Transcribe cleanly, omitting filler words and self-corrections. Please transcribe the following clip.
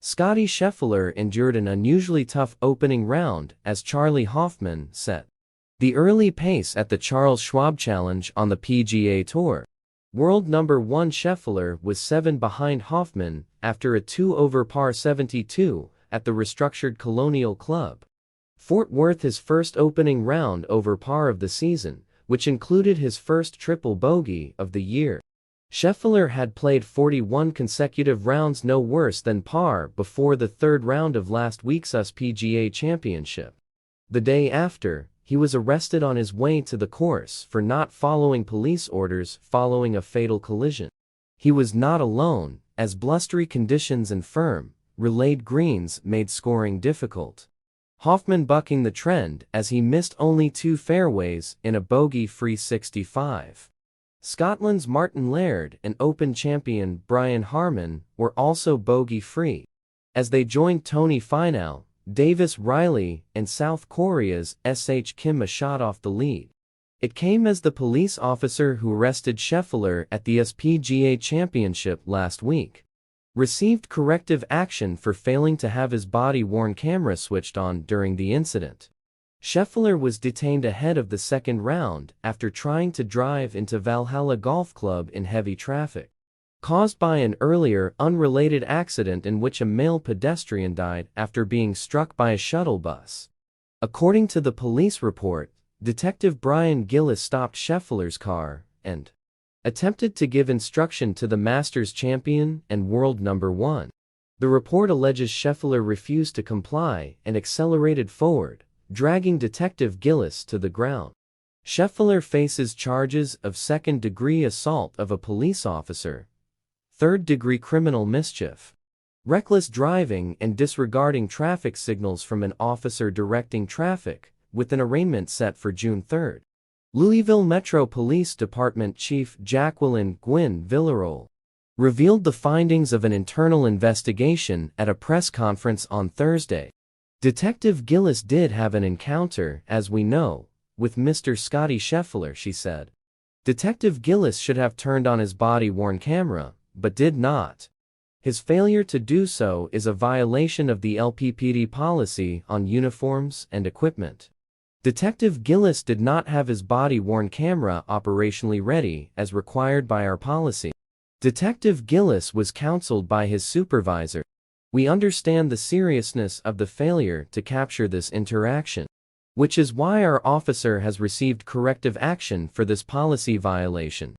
Scottie Scheffler endured an unusually tough opening round as Charlie Hoffman set the early pace at the Charles Schwab Challenge on the PGA Tour. World number 1 Scheffler was 7 behind Hoffman after a 2-over par 72 at the restructured Colonial Club, Fort Worth, his first opening round over par of the season, which included his first triple bogey of the year. Scheffler had played 41 consecutive rounds no worse than par before the third round of last week's PGA Championship. The day after, he was arrested on his way to the course for not following police orders following a fatal collision. He was not alone, as blustery conditions and firm, relayed greens made scoring difficult. Hoffman bucking the trend as he missed only 2 fairways in a bogey-free 65. Scotland's Martin Laird and Open champion Brian Harman were also bogey-free, as they joined Tony Finau, Davis Riley, and South Korea's Kim a shot off the lead. It came as the police officer who arrested Scheffler at the PGA Championship last week received corrective action for failing to have his body-worn camera switched on during the incident. Scheffler was detained ahead of the second round after trying to drive into Valhalla Golf Club in heavy traffic, caused by an earlier, unrelated accident in which a male pedestrian died after being struck by a shuttle bus. According to the police report, Detective Bryan Gillis stopped Scheffler's car and attempted to give instruction to the Masters champion and world number 1. The report alleges Scheffler refused to comply and accelerated forward, dragging Detective Gillis to the ground. Scheffler faces charges of second-degree assault of a police officer, third-degree criminal mischief, reckless driving, and disregarding traffic signals from an officer directing traffic, with an arraignment set for June 3. Louisville Metro Police Department Chief Jacqueline Gwynn Villarreal revealed the findings of an internal investigation at a press conference on Thursday. Detective Gillis did have an encounter, as we know, with Mr. Scottie Scheffler, she said. Detective Gillis should have turned on his body-worn camera, but did not. His failure to do so is a violation of the LPPD policy on uniforms and equipment. Detective Gillis did not have his body-worn camera operationally ready as required by our policy. Detective Gillis was counseled by his supervisor. We understand the seriousness of the failure to capture this interaction, which is why our officer has received corrective action for this policy violation.